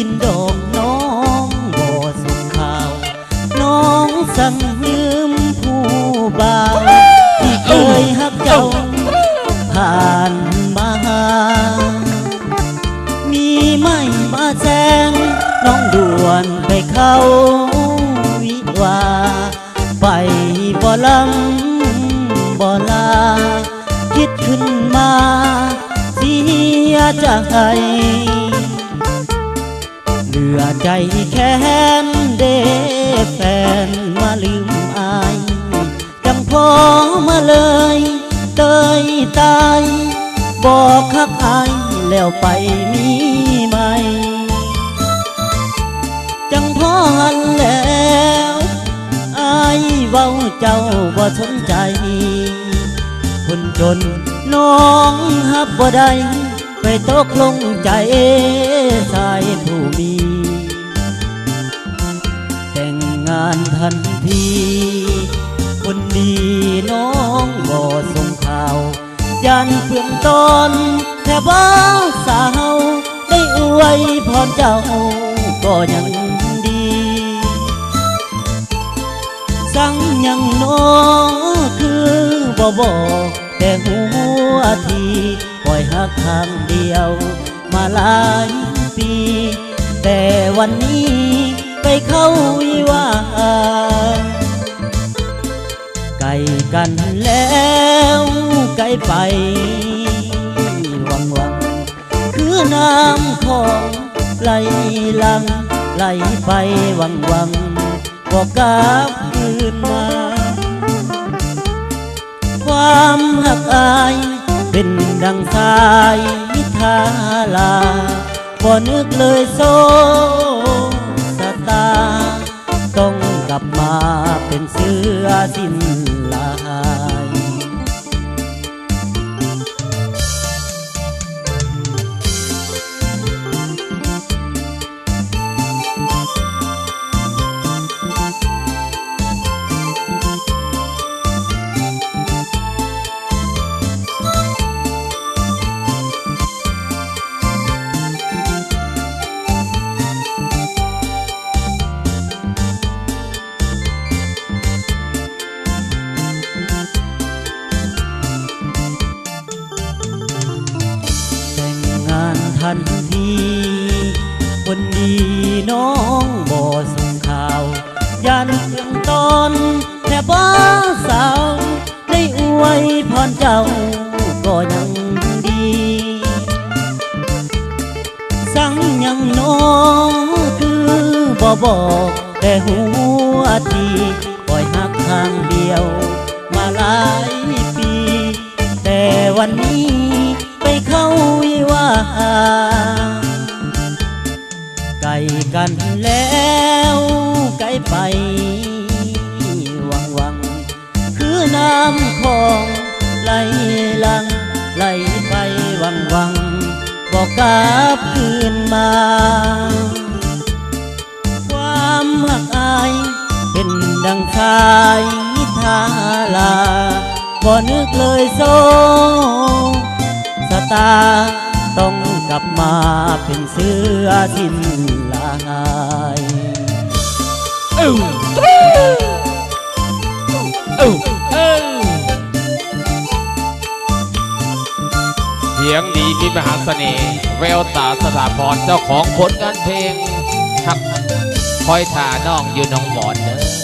กินดอกน้องบ่สุขข่าวน้องสั่งลืมผู้บ่าวที่เคยฮักเจ้าผ่านมามีไม่มาแซงน้องด่วนไปเข้าวิวาไปบ่ลังบ่ลาคิดขึ้นมาเสียใจเหลือใจแค้นเด้แฟนมาลืมอายจังพอมาเลยเตยตายบอกคักอายแล้วไปมีใหม่จังพอหันแล้วอายเว้าเจ้าบ่สนใจคนจนน้องฮับบ่ได้ไปตกลงใจชายผู้มีแต่งงานทันทีคนดีน้องบ่ส่งข่าวยันเพื่อนตอนแค่บ้าสาวได้อวยพรเจ้าก็ยังดีสั่งยังน้อคือบ่บอกแต่หัวทีปล่อยหักทางเดียวมาหลายปีแต่วันนี้ไปเข้าวิวาไกลกันแล้วไกลไปวังคือน้ำของไหลหลังไหลไปวังก็กลับคืนมาความหักอายเป็นดังสายทาลาบ่นึกเลยโซสตาต้องกลับมาเป็นเสือสิ้นลายทันทีคนดีน้องบ่ส่งข่าวยันเพื่อนตอนแค่บ้าสาวได้อวยพรเจ้าก็ยังดีสั่งยังน้องคือบ่บอกแต่หัวทีปล่อยหักทางเดียวมาหลายปีแต่วันนี้ไปเข้าวิวาไกลกันแล้วไกลไปวังคือน้ำของไหลหลังไหลไปวังบอกกลับคืนมาความหักอายเป็นดังสายทาลาบ่นึกเลยโซสตาต้องกลับมาเป็นเสือสิ้นลายเสียงดีมีมหาเสน่ห์แววตาสถาพรเจ้าของผลงานเพลงหักคอยท่าน้องอยู่น้องบอนเด้อ